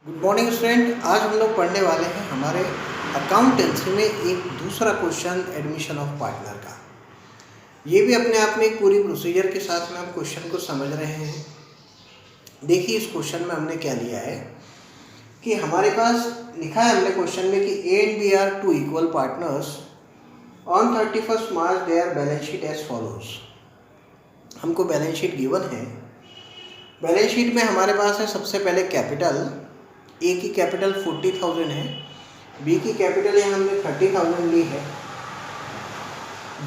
Good morning student. आज हम लोग पढ़ने वाले हैं हमारे अकाउंटेंसी में एक दूसरा क्वेश्चन एडमिशन ऑफ पार्टनर का। ये भी अपने आप में एक पूरी प्रोसीजर के साथ में हम क्वेश्चन को समझ रहे हैं। देखिए इस क्वेश्चन में हमने क्या लिया है कि हमारे पास लिखा है हमने क्वेश्चन में कि A and B are two equal partners on 31 March their balance sheet as follows. हमको बैलेंस शीट गिवन है। बैलेंस शीट में हमारे पास है सबसे पहले कैपिटल। ए की कैपिटल 40,000 है, बी की कैपिटल यहाँ हमने 30,000 ली है।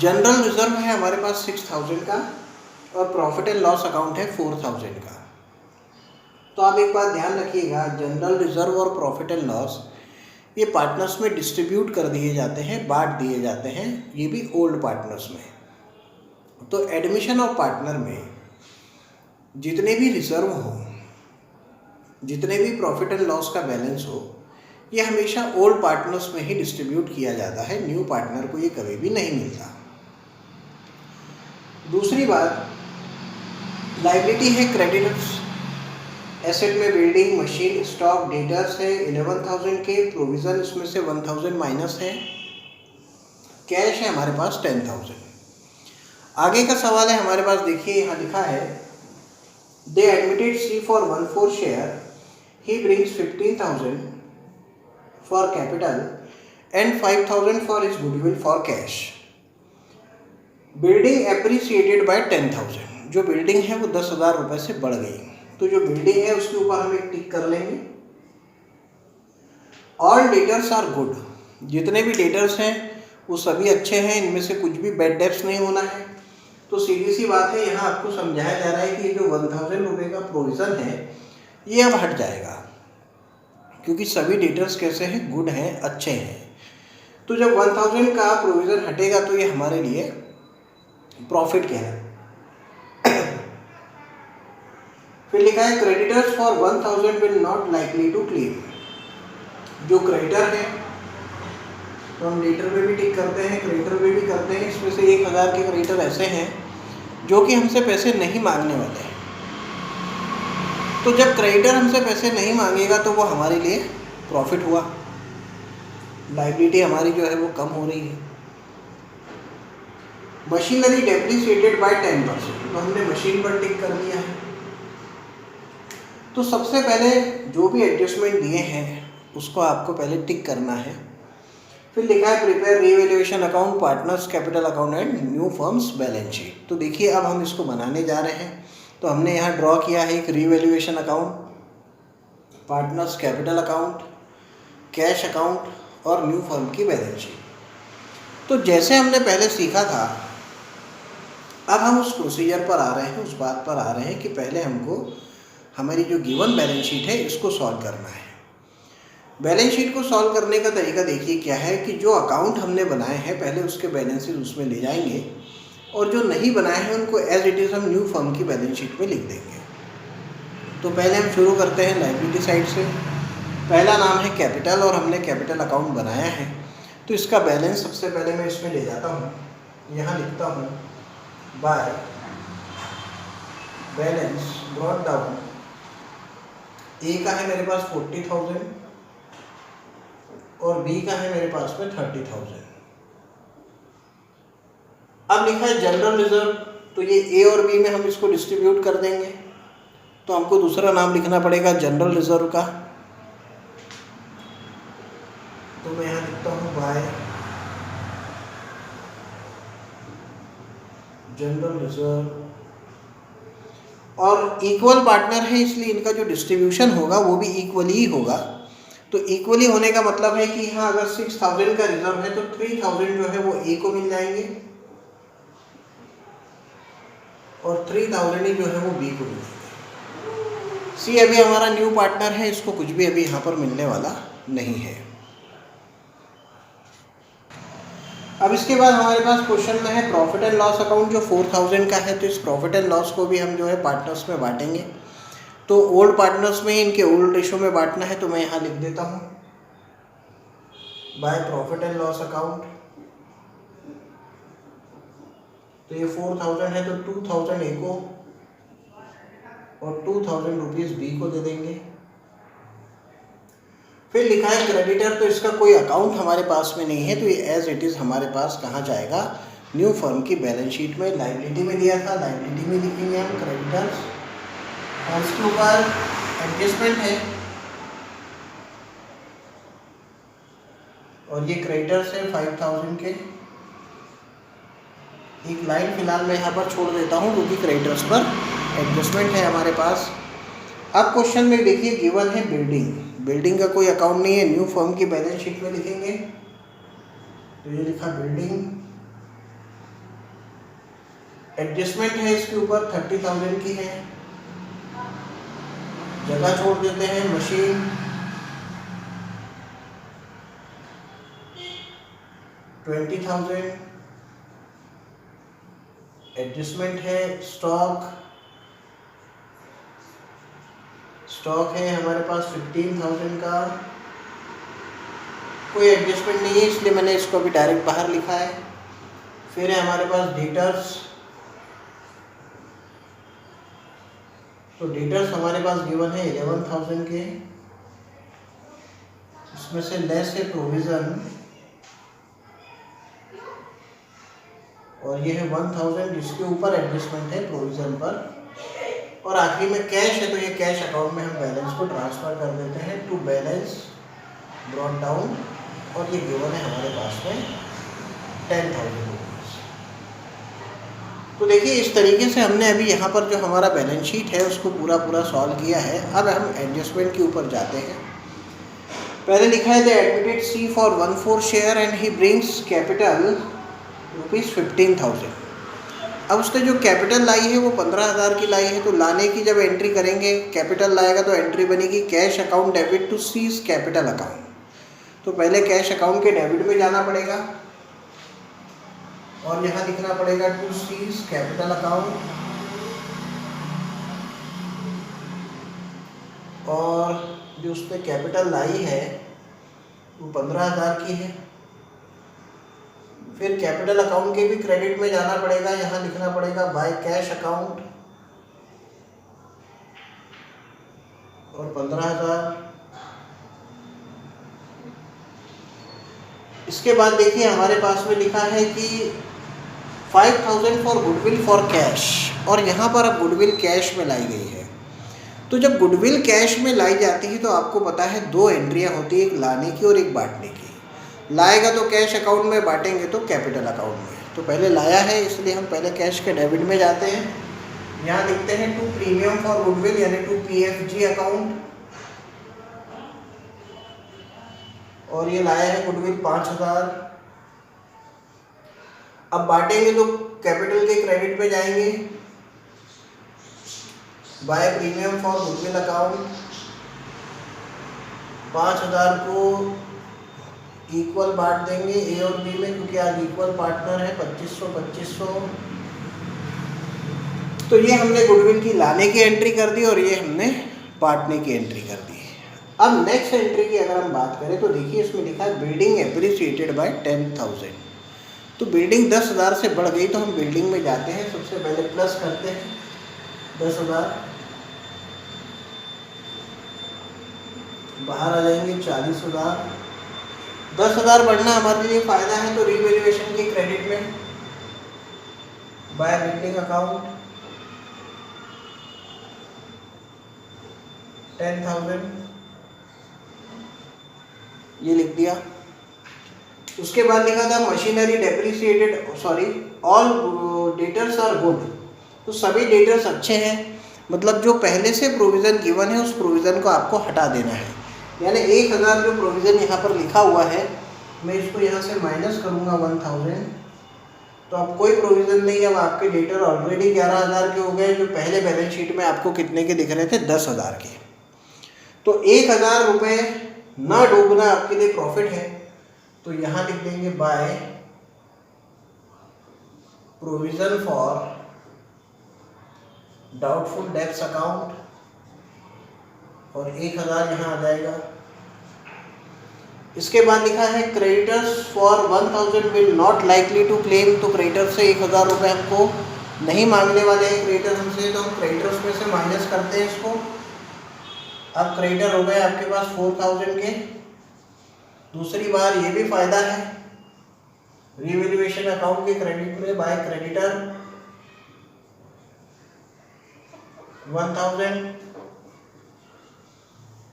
जनरल रिजर्व है हमारे पास 6,000 का और प्रॉफिट एंड लॉस अकाउंट है 4,000 का। तो आप एक बात ध्यान रखिएगा, जनरल रिजर्व और प्रॉफिट एंड लॉस ये पार्टनर्स में डिस्ट्रीब्यूट कर दिए जाते हैं, बांट दिए जाते हैं, ये भी ओल्ड पार्टनर्स में। तो एडमिशन ऑफ पार्टनर में जितने भी रिजर्व हो, जितने भी प्रॉफिट एंड लॉस का बैलेंस हो, ये हमेशा ओल्ड पार्टनर्स में ही डिस्ट्रीब्यूट किया जाता है, न्यू पार्टनर को ये कभी भी नहीं मिलता। दूसरी बात, लायबिलिटी है क्रेडिटर्स। एसेट में बिल्डिंग, मशीन, स्टॉक, डेटर्स है 11,000 के, प्रोविजन इसमें से 1,000 माइनस है, कैश है हमारे पास 10,000। आगे का सवाल है हमारे पास, देखिए यहाँ लिखा है they admitted C for 1/4 share, he brings 15,000 for capital and 5,000 for his goodwill for cash. Building appreciated by 10,000। जो बिल्डिंग है वो 10,000 रुपये से बढ़ गई, तो जो बिल्डिंग है उसके ऊपर हम एक टिक कर लेंगे। ऑल डेटर्स आर गुड, जितने भी डेटर्स हैं वो सभी अच्छे हैं, इनमें से कुछ भी बैड डेब्ट्स नहीं होना है। तो सीधी सी बात है, यहाँ आपको समझाया जा रहा है कि जो 1,000 रुपये का प्रोविज़न है ये अब हट जाएगा, क्योंकि सभी डेटर्स कैसे हैं, गुड हैं, अच्छे हैं। तो जब 1,000 का प्रोविज़न हटेगा तो ये हमारे लिए प्रॉफिट क्या है। फिर लिखा है creditors for 1,000 will not likely to claim. जो क्रेडिटर है तो हम डेटर में भी टिक करते हैं, क्रेडिटर में भी करते हैं। इसमें से 1,000 के क्रेडिटर ऐसे हैं जो कि हमसे पैसे नहीं मांगने वाले हैं। तो जब क्रेडिटर हमसे पैसे नहीं मांगेगा तो वो हमारे लिए प्रॉफिट हुआ, लायबिलिटी हमारी जो है वो कम हो रही है। मशीनरी डेप्रिसिएटेड बाय 10%, तो हमने मशीन पर टिक कर दिया है। तो सबसे पहले जो भी एडजस्टमेंट दिए हैं उसको आपको पहले टिक करना है। फिर लिखा है prepare revaluation account, partners capital account and new firms balance sheet. तो देखिए अब हम इसको बनाने जा रहे हैं। तो हमने यहाँ ड्रॉ किया है एक revaluation account, partners capital account, cash account और न्यू फर्म की बैलेंस शीट। तो जैसे हमने पहले सीखा था, अब हम उस प्रोसीजर पर आ रहे हैं, उस बात पर आ रहे हैं कि पहले हमको हमारी जो गिवन बैलेंस शीट है इसको सॉल्व करना है। बैलेंस शीट को सॉल्व करने का तरीका देखिए क्या है कि जो अकाउंट हमने बनाए हैं पहले उसके बैलेंसेस उसमें ले जाएंगे और जो नहीं बनाए हैं उनको एज इट इज़ हम न्यू फर्म की बैलेंस शीट में लिख देंगे। तो पहले हम शुरू करते हैं लायबिलिटी साइड से। पहला नाम है कैपिटल और हमने कैपिटल अकाउंट बनाया है, तो इसका बैलेंस सबसे पहले मैं इसमें ले जाता हूँ, यहाँ लिखता हूँ बाय बैलेंस ब्रॉट डाउन। ए का है मेरे पास 40,000 और बी का है मेरे पास में 30,000। अब लिखा है जनरल रिजर्व, तो ये ए और बी में हम इसको डिस्ट्रीब्यूट कर देंगे। तो हमको दूसरा नाम लिखना पड़ेगा जनरल रिजर्व का। तो मैं यहाँ लिखता हूँ बाय जनरल रिजर्व। और इक्वल पार्टनर है इसलिए इनका जो डिस्ट्रीब्यूशन होगा वो भी इक्वली ही होगा। तो इक्वली होने का मतलब है कि यहाँ अगर 6,000 का रिजर्व है तो 3,000 जो है वो ए को मिल जाएंगे और 3,000 ही जो है वो बी को मिलेंगे। सी अभी हमारा न्यू पार्टनर है, इसको कुछ भी अभी यहाँ पर मिलने वाला नहीं है। अब इसके बाद हमारे पास क्वेश्चन में है प्रॉफिट एंड लॉस अकाउंट जो 4,000 का है। तो इस प्रॉफिट एंड लॉस को भी हम जो है पार्टनर्स में बांटेंगे। तो ओल्ड पार्टनर्स में ही इनके ओल्ड रेशो में बांटना है, तो मैं यहाँ लिख देता हूँ by profit and loss account. तो ये 4,000 है तो 2,000 ए को और 2,000 रुपीज़ बी को दे देंगे। फिर लिखा है क्रेडिटर, तो इसका कोई अकाउंट हमारे पास में नहीं है, तो ये एज इट इज़ हमारे पास कहाँ जाएगा, न्यू फर्म की बैलेंस शीट में लाइबिलिटी में दिया था, लाइबिलिटी में लिखेंगे हम क्रेडिटर्स, और इसके ऊपर एडजस्टमेंट है और ये क्रेडिटर्स है 5000 के। एक लाइन फिलहाल मैं यहाँ पर छोड़ देता हूँ क्योंकि क्रेडिटर्स पर एडजस्टमेंट है हमारे पास। अब क्वेश्चन में देखिए गिवन है बिल्डिंग, बिल्डिंग का कोई अकाउंट नहीं है, न्यू फर्म की बैलेंस शीट में लिखेंगे, तो ये लिखा बिल्डिंग, एडजस्टमेंट है इसके ऊपर 30,000 की है, जगह छोड़ देते हैं मशीन, 20,000, एडजस्टमेंट है स्टॉक, स्टॉक है हमारे पास 15,000 का, कोई एडजस्टमेंट नहीं है इसलिए मैंने इसको भी डायरेक्ट बाहर लिखा है। फिर है हमारे पास डेटर्स, तो डेटर्स हमारे पास गिवन है 11,000 के, इसमें से लेस है प्रोविज़न और ये है 1,000 जिसके ऊपर एडजस्टमेंट है प्रोविज़न पर, और आखिरी में कैश है, तो ये कैश अकाउंट में हम बैलेंस को ट्रांसफ़र कर देते हैं टू बैलेंस ब्रॉट डाउन, और ये गिवन है हमारे पास में 10,000 रुपीज़। तो देखिए इस तरीके से हमने अभी यहाँ पर जो हमारा बैलेंस शीट है उसको पूरा सॉल्व किया है। अब हम एडजस्टमेंट के ऊपर जाते हैं। पहले लिखा है the admitted C for 1/4 share and he brings capital ₹15,000। अब उसने जो कैपिटल लाई है वो 15,000 की लाई है, तो लाने की जब एंट्री करेंगे, कैपिटल लाएगा तो एंट्री बनेगी cash account debit to C's capital account. तो पहले कैश अकाउंट के डेबिट में जाना पड़ेगा और यहाँ लिखना पड़ेगा टू सीज कैपिटल अकाउंट, और जो उसने कैपिटल लाई है वो 15,000 की है। फिर कैपिटल अकाउंट के भी क्रेडिट में जाना पड़ेगा, यहाँ लिखना पड़ेगा बाय कैश अकाउंट और 15,000। इसके बाद देखिए हमारे पास में लिखा है कि 5,000 फॉर गुडविल फॉर कैश, और यहाँ पर अब गुडविल कैश में लाई गई है। तो जब गुडविल कैश में लाई जाती है तो आपको पता है दो एंट्रियाँ होती है, एक लाने की और एक बांटने की। लाएगा तो कैश अकाउंट में, बांटेंगे तो कैपिटल अकाउंट में। तो पहले लाया है इसलिए हम पहले कैश के डेबिट में जाते हैं। यहाँ लिखते हैं टू प्रीमियम फॉर गुडविल यानी टू PFG अकाउंट, और ये लाया है गुडविल 5,000। अब बांटेंगे तो कैपिटल के क्रेडिट पे जाएंगे, by premium for goodwill account, 5,000 को इक्वल बांट देंगे ए और बी में, क्योंकि आज इक्वल पार्टनर है 2500-2500। तो ये हमने गुडविल की लाने की एंट्री कर दी और ये हमने बांटने की एंट्री कर दी। अब नेक्स्ट एंट्री की अगर हम बात करें तो देखिए इसमें लिखा है बिल्डिंग एप्रिसिएटेड बाय 10,000। तो बिल्डिंग 10,000 से बढ़ गई तो हम बिल्डिंग में जाते हैं, सबसे पहले प्लस करते हैं 10,000, बाहर आ जाएंगे 40,000। 10,000 बढ़ना हमारे लिए फ़ायदा है तो रीवैल्यूएशन के क्रेडिट में बाय बिल्डिंग अकाउंट 10,000 ये लिख दिया। उसके बाद लिखा था machinery depreciated, sorry all debtors are good. तो सभी डेटर्स अच्छे हैं, मतलब जो पहले से प्रोविज़न गिवन है उस प्रोविज़न को आपको हटा देना है। यानी 1,000 जो प्रोविज़न यहाँ पर लिखा हुआ है मैं इसको यहाँ से माइनस करूँगा 1,000, तो अब कोई प्रोविज़न नहीं। अब आपके डेटर ऑलरेडी 11,000 के हो गए, जो पहले बैलेंस शीट में आपको कितने के दिख रहे थे 10,000 के। तो 1,000 रुपये ना डूबना आपके लिए प्रॉफिट है, तो यहाँ लिख देंगे by provision for doubtful debts account, और 1,000 यहाँ आ जाएगा। इसके बाद लिखा है creditors for 1,000 will not likely to claim. तो क्रेडिटर से 1,000 रुपये हमको नहीं मांगने वाले हैं क्रेडिटर हमसे, तो हम क्रेडिटर्स में से माइनस करते हैं इसको। अब क्रेडिटर हो गए आपके पास 4000 के। दूसरी बार ये भी फायदा है रीवैल्यूएशन अकाउंट के क्रेडिट में बाय क्रेडिटर 1000।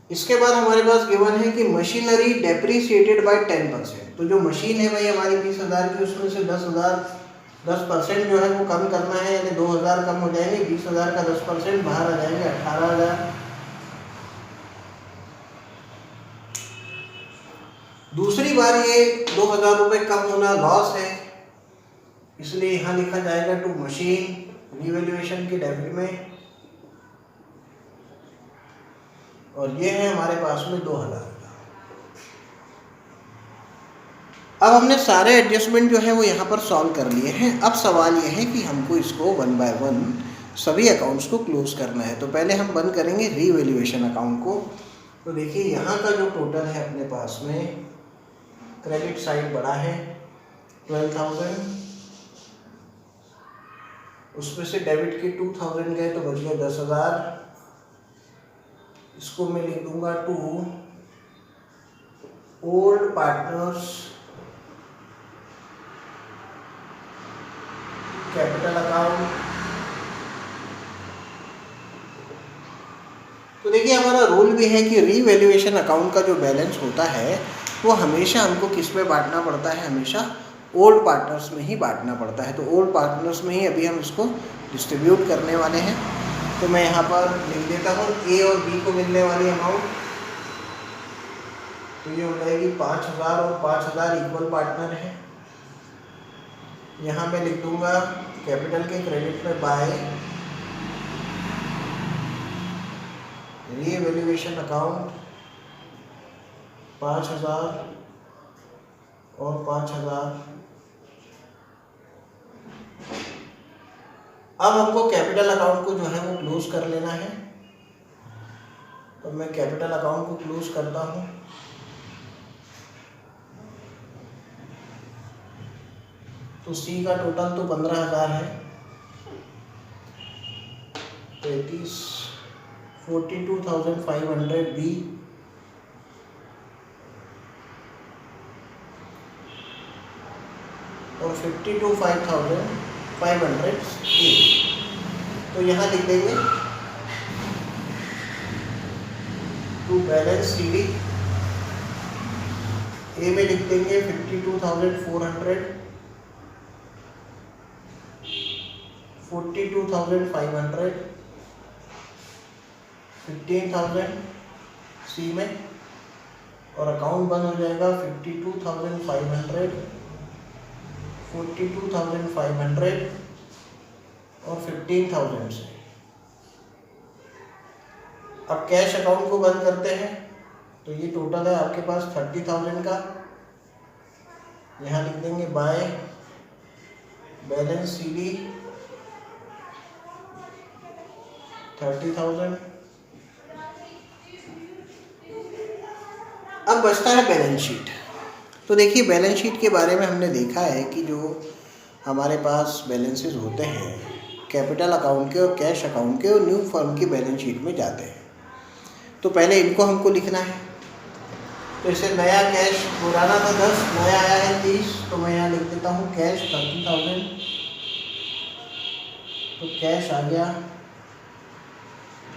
इसके बाद हमारे पास गिवन है कि मशीनरी डेप्रिसिएटेड बाय 10%। तो जो मशीन है भाई हमारी 20,000 की, उसमें से 10% जो है वो कम करना है, यानी 2000 कम हो जाएंगे, 20,000 का 10% बाहर आ जाएंगे 18,000। दूसरी बार ये 2,000 रुपये कम होना लॉस है, इसलिए यहाँ लिखा जाएगा टू मशीन रिवैल्यूएशन की डेबिट में, और ये है हमारे पास में 2,000 का। अब हमने सारे एडजस्टमेंट जो है वो यहाँ पर सॉल्व कर लिए हैं। अब सवाल ये है कि हमको इसको 1 बाय 1 सभी अकाउंट्स को क्लोज करना है। तो पहले हम बंद करेंगे रीवैल्यूएशन अकाउंट को। तो देखिए यहाँ का जो टोटल है अपने पास में, क्रेडिट साइड बड़ा है 12,000, उसमें से डेबिट के 2,000 गए तो बच गए 10,000। इसको मैं लिख दूंगा to old partners capital account. तो देखिए हमारा रूल भी है कि रीवैल्यूएशन अकाउंट का जो बैलेंस होता है वो हमेशा हमको किस में बांटना पड़ता है, हमेशा ओल्ड पार्टनर्स में ही बांटना पड़ता है। तो ओल्ड पार्टनर्स में ही अभी हम इसको डिस्ट्रीब्यूट करने वाले हैं। तो मैं यहाँ पर लिख देता हूँ ए और बी को मिलने वाली अमाउंट, तो ये हो जाएगी 5,000 और 5,000 इक्वल पार्टनर है। यहाँ मैं लिख दूंगा कैपिटल के क्रेडिट में बाय रीवैल्यूएशन अकाउंट 5,000 और 5,000। अब हमको कैपिटल अकाउंट को जो है वो क्लोज कर लेना है। तो मैं कैपिटल अकाउंट को क्लोज करता हूँ। तो सी का टोटल तो 15,000 है, 42,500 बी, और 52,500 ए। तो यहाँ लिख देंगे टू बैलेंस सी डी। ए में लिख देंगे 52,400, 42,500, 15,000 सी में, और अकाउंट बंद हो जाएगा 52,500, 42,500 और 15,000 से। अब कैश अकाउंट को बंद करते हैं। तो ये टोटल है आपके पास 30,000 का। यहाँ लिख देंगे बाय बैलेंस सी डी 30,000। अब बचता है बैलेंस शीट। तो देखिए बैलेंस शीट के बारे में हमने देखा है कि जो हमारे पास बैलेंसेस होते हैं कैपिटल अकाउंट के और कैश अकाउंट के, और न्यू फर्म की बैलेंस शीट में जाते हैं। तो पहले इनको हमको लिखना है। तो इसे नया कैश पुराना था 10, नया आया है 30, तो मैं यहाँ लिख देता हूँ कैश 30,000। तो कैश आ गया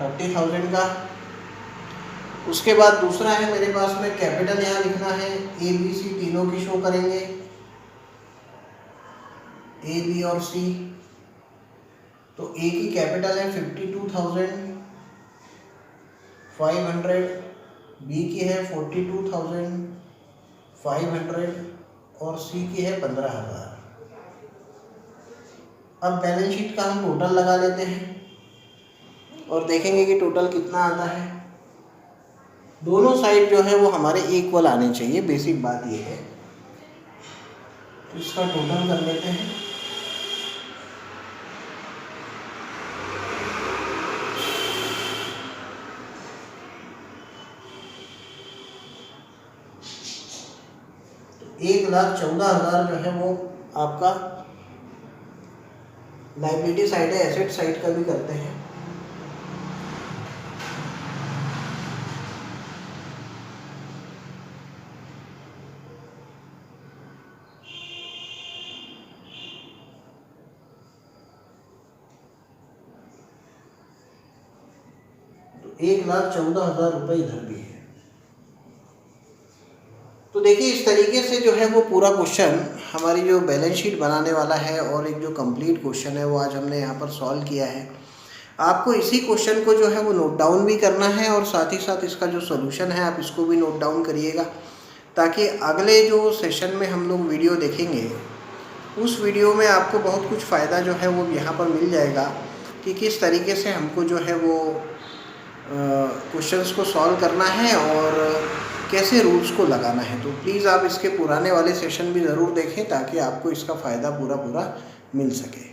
30,000 का। उसके बाद दूसरा है मेरे पास में कैपिटल, यहाँ लिखना है ए बी सी तीनों की शो करेंगे, ए बी और सी। तो ए की कैपिटल है 52,500, बी की है 42,500 और सी की है 15,000। अब बैलेंस शीट का हम टोटल लगा लेते हैं और देखेंगे कि टोटल कितना आता है। दोनों साइड जो है वो हमारे इक्वल आने चाहिए, बेसिक बात ये है। तो इसका टोटल कर लेते हैं। तो 1,14,000 जो है वो आपका लायबिलिटी साइड है, एसेट साइड का भी करते हैं। 1,14,000 रुपये इधर भी है। तो देखिए इस तरीके से जो है वो पूरा क्वेश्चन हमारी जो बैलेंस शीट बनाने वाला है और एक जो कंप्लीट क्वेश्चन है वो आज हमने यहाँ पर सॉल्व किया है। आपको इसी क्वेश्चन को जो है वो नोट डाउन भी करना है और साथ ही साथ इसका जो सॉल्यूशन है आप इसको भी नोट डाउन करिएगा, ताकि अगले जो सेशन में हम लोग वीडियो देखेंगे उस वीडियो में आपको बहुत कुछ फ़ायदा जो है वो यहाँ पर मिल जाएगा कि किस तरीके से हमको जो है वो क्वेश्चंस को सॉल्व करना है और कैसे रूल्स को लगाना है। तो प्लीज़ आप इसके पुराने वाले सेशन भी ज़रूर देखें ताकि आपको इसका फ़ायदा पूरा मिल सके।